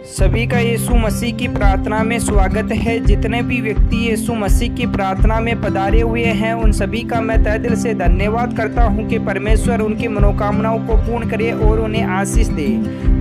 सभी का यीशु मसीह की प्रार्थना में स्वागत है। जितने भी व्यक्ति यीशु मसीह की प्रार्थना में पधारे हुए हैं उन सभी का मैं तहे दिल से धन्यवाद करता हूं कि परमेश्वर उनकी मनोकामनाओं को पूर्ण करे और उन्हें आशीष दे।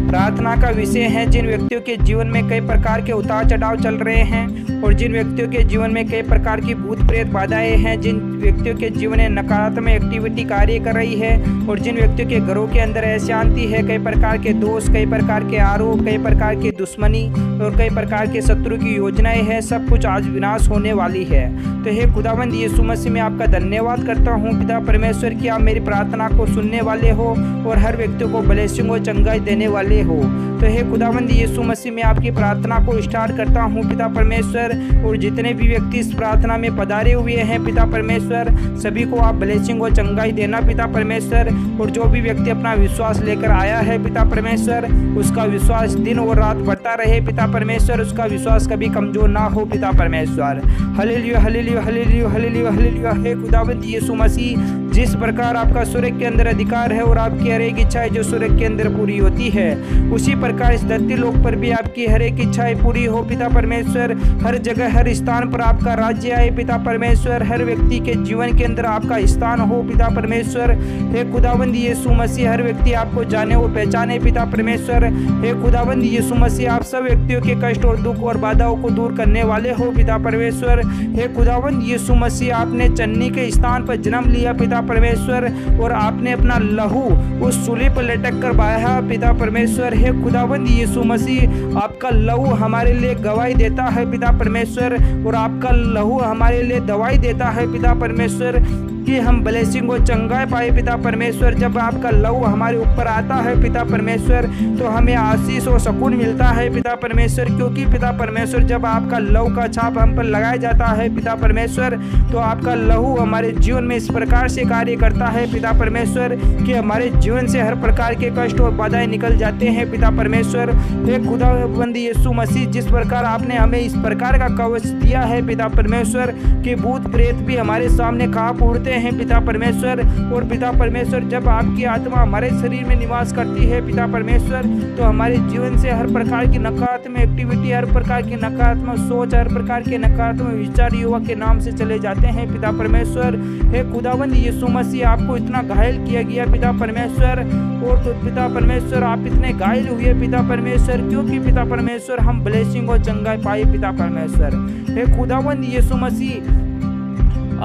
प्रार्थना का विषय है जिन व्यक्तियों के जीवन में कई प्रकार के उतार चढ़ाव चल रहे हैं और जिन व्यक्तियों के जीवन में कई प्रकार की भूत प्रेत बाधाएं हैं, जिन व्यक्तियों के जीवन में नकारात्मक एक्टिविटी कार्य कर रही है और जिन व्यक्तियों के घरों के अंदर अशांति है, कई प्रकार के दोष, कई प्रकार के आरोप, कई प्रकार की दुश्मनी और कई प्रकार के शत्रु की योजनाएं हैं, सब कुछ आज विनाश होने वाली है। तो हे खुदावंद यीशु मसीह में आपका धन्यवाद करता हूँ पिता परमेश्वर कि आप मेरी प्रार्थना को सुनने वाले हो और हर व्यक्ति को ब्लेसिंग और चंगाई देने वाले हो। तो हे खुदावंद यीशु मसीह में आपकी प्रार्थना को स्टार्ट करता हूँ पिता परमेश्वर, और जितने भी व्यक्ति इस प्रार्थना में पधारे हुए हैं पिता परमेश्वर सभी को आप ब्लेसिंग और चंगाई देना पिता परमेश्वर। और जो भी व्यक्ति अपना विश्वास लेकर आया है पिता परमेश्वर उसका विश्वास दिन और रात बढ़ता रहे पिता परमेश्वर, उसका विश्वास कभी कमजोर ना हो पिता परमेश्वर। Hallelujah hallelujah hallelujah hallelujah hallelujah. हे खुदावंद यीशु मसीह जिस प्रकार आपका स्वर्ग के अंदर अधिकार है और आपकी हर एक इच्छाएं जो स्वर्ग के अंदर पूरी होती है उसी प्रकार इस धरती लोक पर भी आपकी हर एक इच्छाएं पूरी हो पिता परमेश्वर। हर जगह हर स्थान पर आपका राज्य आए पिता परमेश्वर, हर व्यक्ति के जीवन के अंदर आपका स्थान हो पिता परमेश्वर। हे खुदावंद यीशु मसीह हर व्यक्ति आपको जाने और पहचाने पिता परमेश्वर। हे खुदावंद यीशु मसीह आप सब व्यक्तियों के कष्ट और दुख और बाधाओं को दूर करने वाले हो पिता परमेश्वर। हे खुदावंद यीशु मसीह आपने चन्नी के स्थान पर जन्म लिया पिता परमेश्वर और आपने अपना लहू उस सूली पर लटक कर बहाया पिता परमेश्वर। हे खुदावंद यीशु मसीह आपका लहू हमारे लिए गवाही देता है पिता परमेश्वर और आपका लहू हमारे लिए दवाई देता है पिता परमेश्वर कि हम ब्लेसिंग और चंगाई पाए पिता परमेश्वर। जब आपका लहू हमारे ऊपर आता है पिता परमेश्वर तो हमें आशीष और सुकून मिलता है पिता परमेश्वर, क्योंकि पिता परमेश्वर जब आपका लहू का छाप हम पर लगाया जाता है पिता परमेश्वर तो आपका लहू हमारे जीवन में इस प्रकार से कार्य करता है पिता परमेश्वर कि हमारे जीवन से हर प्रकार के कष्ट और बाधाएं निकल जाते हैं पिता परमेश्वर। हे खुदावंद यीशु मसीह जिस प्रकार आपने हमें इस प्रकार का कवच दिया है पिता परमेश्वर कि भूत प्रेत भी हमारे सामने कांप उड़ते हैं पिता परमेश्वर। और पिता परमेश्वर जब आपकी आत्मा हमारे शरीर में निवास करती है पिता परमेश्वर तो हमारे जीवन से हर प्रकार की नकारात्मक एक्टिविटी, हर प्रकार की नकारात्मक सोच, हर प्रकार के नकारात्मक विचार युवा के नाम से चले जाते हैं पिता परमेश्वर। हे खुदावंद यीशु मसीह आपको इतना घायल किया गया पिता परमेश्वर और तो पिता परमेश्वर आप इतने घायल हुए पिता परमेश्वर क्योंकि पिता परमेश्वर हम ब्लेसिंग और चंगाई पाए पिता परमेश्वर। हे खुदावंद यीशु मसीह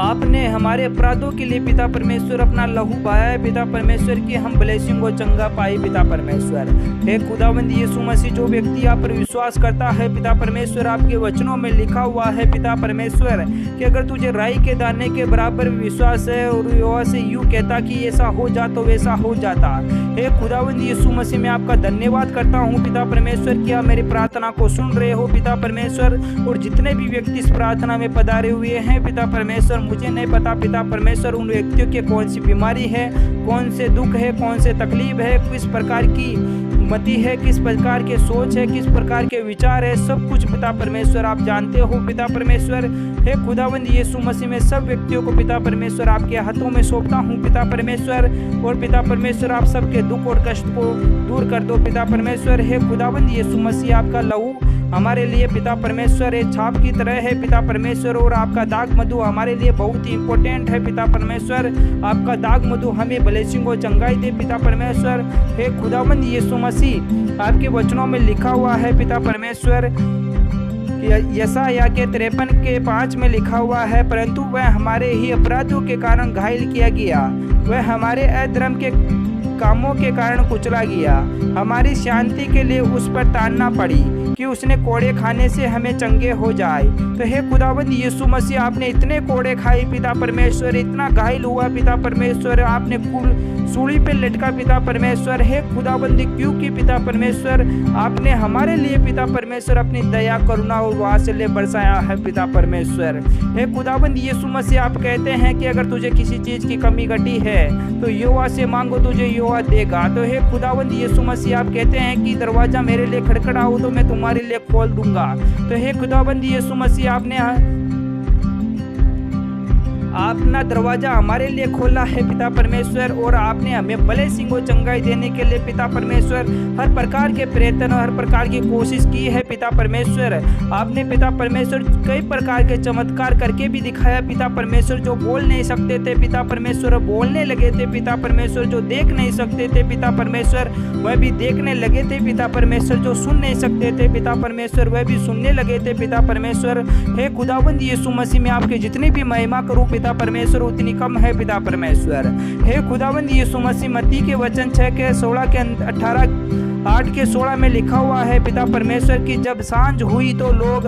आपने हमारे अपराधों के लिए पिता परमेश्वर अपना लहू बहाया है पिता परमेश्वर कि हम ब्लेसिंग और चंगा पाए पिता परमेश्वर। हे खुदावंद यीशु मसीह जो व्यक्ति आप पर विश्वास करता है पिता परमेश्वर आपके वचनों में लिखा हुआ है पिता परमेश्वर कि अगर तुझे राई के दाने के बराबर विश्वास है और यहोवा से यूं कहता कि ऐसा हो जा तो वैसा हो जाता। हे खुदावंद यीशु मसीह मैं आपका धन्यवाद करता हूँ पिता परमेश्वर कि आप मेरी प्रार्थना को सुन रहे हो पिता परमेश्वर। और जितने भी व्यक्ति इस प्रार्थना में पधारे हुए हैं पिता परमेश्वर मुझे नहीं पता पिता परमेश्वर उन व्यक्तियों के कौन सी बीमारी है, कौन से दुख है, कौन से तकलीफ है, किस प्रकार की मति है, किस प्रकार के सोच है, किस प्रकार के विचार है, सब कुछ पिता परमेश्वर आप जानते हो पिता परमेश्वर। हे खुदावंद यीशु मसीह में सब व्यक्तियों को पिता परमेश्वर आपके हाथों में सौंपता हूँ पिता परमेश्वर। और पिता परमेश्वर आप सबके दुख और कष्ट को दूर कर दो पिता परमेश्वर। हे खुदावंद यीशु मसीह आपका लहू हमारे लिए पिता परमेश्वर एक छाप की तरह है पिता परमेश्वर और आपका दाग मधु हमारे लिए बहुत ही इंपॉर्टेंट है पिता परमेश्वर। आपका दाग मधु हमें ब्लेसिंग और चंगाई दे पिता परमेश्वर। हे खुदावंद यीशु मसीह आपके वचनों में लिखा हुआ है पिता परमेश्वर यशायाह के 53:5 में लिखा हुआ है परंतु वह हमारे ही अपराधों के कारण घायल किया गया, वह हमारे अधर्म के कामों के कारण कुचला गया, हमारी शांति के लिए उस पर ताड़ना पड़ी कि उसने कोड़े खाने से हमें चंगे हो जाए। तो हे खुदावंद यीशु मसीह आपने इतने कोड़े खाए पिता परमेश्वर, इतना घायल हुआ पिता परमेश्वर, आपने सूली पे लटका पिता परमेश्वर। हे खुदावंद क्योंकि पिता परमेश्वर आपने हमारे लिए पिता परमेश्वर अपनी दया करुणा और वात्सल्य बरसाया है पिता परमेश्वर। हे खुदावंद यीशु मसीह आप कहते हैं कि अगर तुझे किसी चीज की कमी घटी है तो यहोवा से मांगो तुझे यहोवा देगा। तो हे खुदावंद यीशु मसीह आप कहते हैं कि दरवाजा मेरे लिए खड़खड़ाओ तो मैं तुम्हारे लिए खोल दूंगा। तो हे खुदावंद यीशु मसीह अपना दरवाजा हमारे लिए खोला है पिता परमेश्वर, और आपने हमें ब्लेसिंग और चंगाई देने के लिए पिता परमेश्वर हर प्रकार के प्रयत्न और हर प्रकार की कोशिश की है पिता परमेश्वर। आपने पिता परमेश्वर कई प्रकार के चमत्कार करके भी दिखाया पिता परमेश्वर। जो बोल नहीं सकते थे पिता परमेश्वर बोलने लगे थे पिता परमेश्वर। जो देख नहीं सकते थे पिता परमेश्वर वह भी देखने लगे थे पिता परमेश्वर। जो सुन नहीं सकते थे पिता परमेश्वर वह भी सुनने लगे थे पिता परमेश्वर। हे खुदावंद यीशु मसीह में आपके जितनी भी महिमा करूं पिता परमेश्वर उतनी कम है पिता परमेश्वर। हे खुदावंद यीशु मसीह, मत्ती के वचन 6 के 16 के 8 के 16 में लिखा हुआ है पिता परमेश्वर कि जब सांझ हुई तो लोग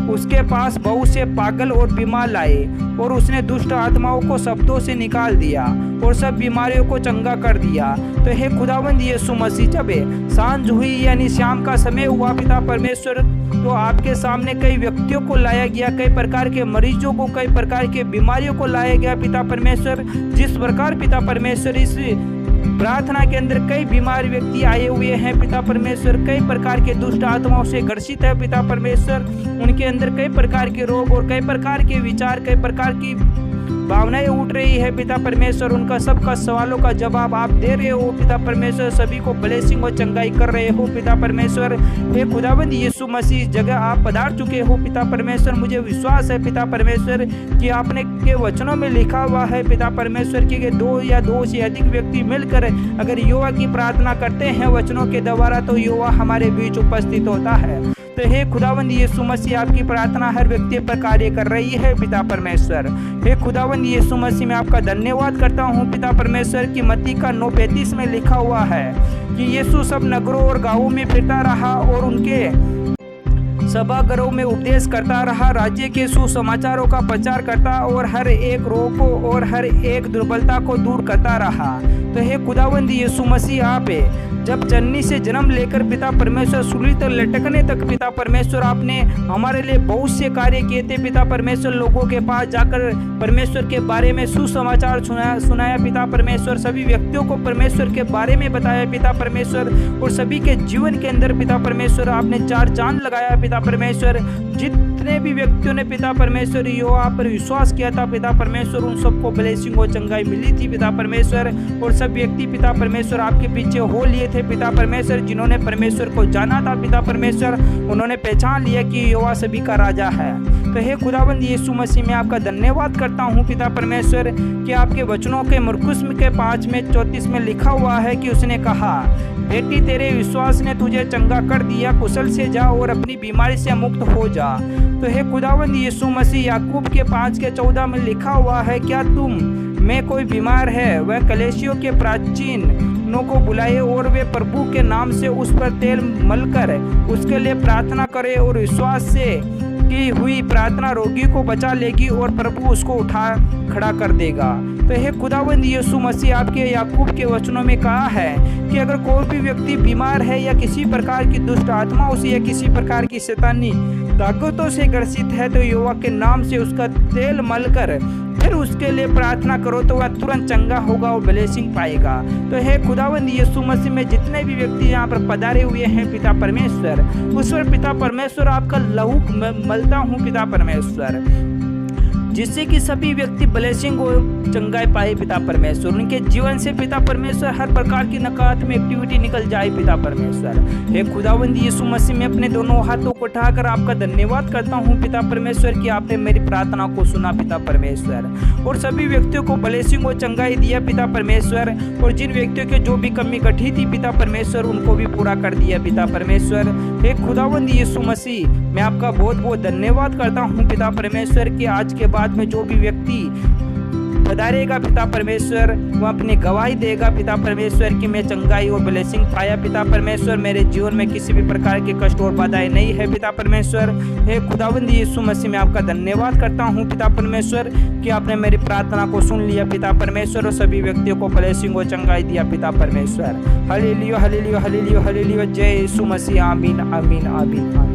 उसके पास बहुत से पागल और बीमार लाए, और उसने दुष्ट आत्माओं को शब्दों से निकाल दिया और सब बीमारियों को चंगा कर दिया। तो हे खुदावंद यीशु मसीह, जब सांझ हुई यानी शाम का समय हुआ पिता परमेश्वर, तो आपके सामने कई व्यक्तियों को लाया गया, कई प्रकार के मरीजों को, कई प्रकार के बीमारियों को लाया गया पिता परमेश्वर। जिस प्रकार पिता परमेश्वर इस प्रार्थना के अंदर कई बीमार व्यक्ति आए हुए हैं पिता परमेश्वर, कई प्रकार के दुष्ट आत्माओं से ग्रसित है पिता परमेश्वर। उनके अंदर कई प्रकार के रोग और कई प्रकार के विचार, कई प्रकार की भावनाएं उठ रही है पिता परमेश्वर। उनका सबका सवालों का जवाब आप दे रहे हो पिता परमेश्वर। सभी को ब्लेसिंग और चंगाई कर रहे हो पिता परमेश्वर। हे खुदावंद यीशु मसीह, इस जगह आप पधार चुके हो पिता परमेश्वर। मुझे विश्वास है पिता परमेश्वर कि आपने के वचनों में लिखा हुआ है पिता परमेश्वर कि 2 या 2 से अधिक व्यक्ति मिलकर अगर यहोवा की प्रार्थना करते हैं वचनों के द्वारा, तो यहोवा हमारे बीच उपस्थित होता है। तो हे खुदावंद यीशु मसीह, आपकी प्रार्थना हर व्यक्ति पर कार्य कर रही है पिता परमेश्वर। हे खुदावंद यीशु मसीह, मैं आपका धन्यवाद करता हूँ पिता परमेश्वर कि मत्ती का 9:35 में लिखा हुआ है कि यीशु सब नगरों और गांवों में फिरता रहा और उनके सभागारों में उपदेश करता रहा, राज्य के सुसमाचारों का प्रचार करता और हर एक रोग को और हर एक दुर्बलता को दूर करता रहा। तो हे खुदावंद यीशु मसीह, आप जब जननी से जन्म लेकर पिता परमेश्वर सूली पर लटकने तक पिता परमेश्वर आपने हमारे लिए बहुत से कार्य किए थे पिता परमेश्वर। लोगों के पास जाकर परमेश्वर के बारे में सुसमाचार सुनाया पिता परमेश्वर। सभी व्यक्तियों को परमेश्वर के बारे में बताया पिता परमेश्वर, और सभी के जीवन के अंदर पिता परमेश्वर आपने 4 चांद लगाया पिता परमेश्वर। जितने भी व्यक्तियों ने पिता परमेश्वर यहोवा पर विश्वास किया था पिता परमेश्वर, उन सबको ब्लेसिंग और चंगाई मिली थी पिता परमेश्वर। और सब व्यक्ति पिता परमेश्वर आपके पीछे हो लिए थे पिता परमेश्वर। जिन्होंने परमेश्वर को जाना था पिता परमेश्वर, उन्होंने पहचान लिया कि यहोवा सभी का राजा है। तो हे खुदावंद यीशु मसीह, मैं आपका धन्यवाद करता हूँ पिता परमेश्वर कि आपके वचनों के मरकुस के 5:34 में लिखा हुआ है कि उसने कहा, बेटी तेरे विश्वास ने तुझे चंगा कर दिया, कुशल से जा और अपनी बीमारी से मुक्त हो जा। तो हे खुदावंद यीशु मसीह, याकूब के 5:14 में लिखा हुआ है, क्या तुम में कोई बीमार है वह कलेशियों के प्राचीनों को बुलाए और वे प्रभु के नाम से उस पर तेल मलकर उसके लिए प्रार्थना करे, और विश्वास से की हुई प्रार्थना रोगी को बचा लेगी और प्रभु उसको उठा खड़ा कर देगा। तो हे खुदावंद यीशु मसीह, आपके याकूब के वचनों में कहा है कि अगर कोई भी व्यक्ति बीमार है या किसी प्रकार की दुष्ट आत्माओं से या किसी प्रकार की शैतानी ताकतों से ग्रसित है, तो यहोवा के नाम से उसका तेल मलकर फिर उसके लिए प्रार्थना करो तो वह तुरंत चंगा होगा और ब्लेसिंग पाएगा। तो हे खुदावंद यीशु मसीह में जितने भी व्यक्ति यहाँ पर पधारे हुए हैं पिता परमेश्वर, उस पर पिता परमेश्वर आपका लहू मलता हूँ पिता परमेश्वर, जिससे कि सभी व्यक्ति ब्लेसिंग और चंगाई पाए पिता परमेश्वर। उनके जीवन से पिता परमेश्वर हर प्रकार की नकारात्मक एक्टिविटी निकल जाए पिता परमेश्वर। हे खुदावंद यीशु मसीह, में अपने दोनों हाथों को उठाकर आपका धन्यवाद करता हूँ पिता परमेश्वर कि आपने मेरी प्रार्थना को सुना पिता परमेश्वर, और सभी व्यक्तियों को ब्लेसिंग और चंगाई दिया पिता परमेश्वर। और जिन व्यक्तियों की जो भी कमी घटी थी पिता परमेश्वर, उनको भी पूरा कर दिया पिता परमेश्वर। हे खुदावंद यीशु मसीह, मैं आपका बहुत बहुत धन्यवाद करता हूँ पिता परमेश्वर कि आज के बाद में जो भी व्यक्ति पधारेगा पिता परमेश्वर, वो अपनी गवाही देगा पिता परमेश्वर कि मैं चंगाई और ब्लेसिंग पाया पिता परमेश्वर। मेरे जीवन में किसी भी प्रकार के कष्ट और बाधाएं नहीं है पिता परमेश्वर। हे खुदावंद यीशु मसीह, मैं आपका धन्यवाद करता हूँ पिता परमेश्वर कि आपने मेरी प्रार्थना को सुन लिया पिता परमेश्वर, और सभी व्यक्तियों को ब्लेसिंग और चंगाई दिया पिता परमेश्वर। Hallelujah hallelujah hallelujah hallelujah. जय यीशु मसीह। आमीन आमीन आमीन।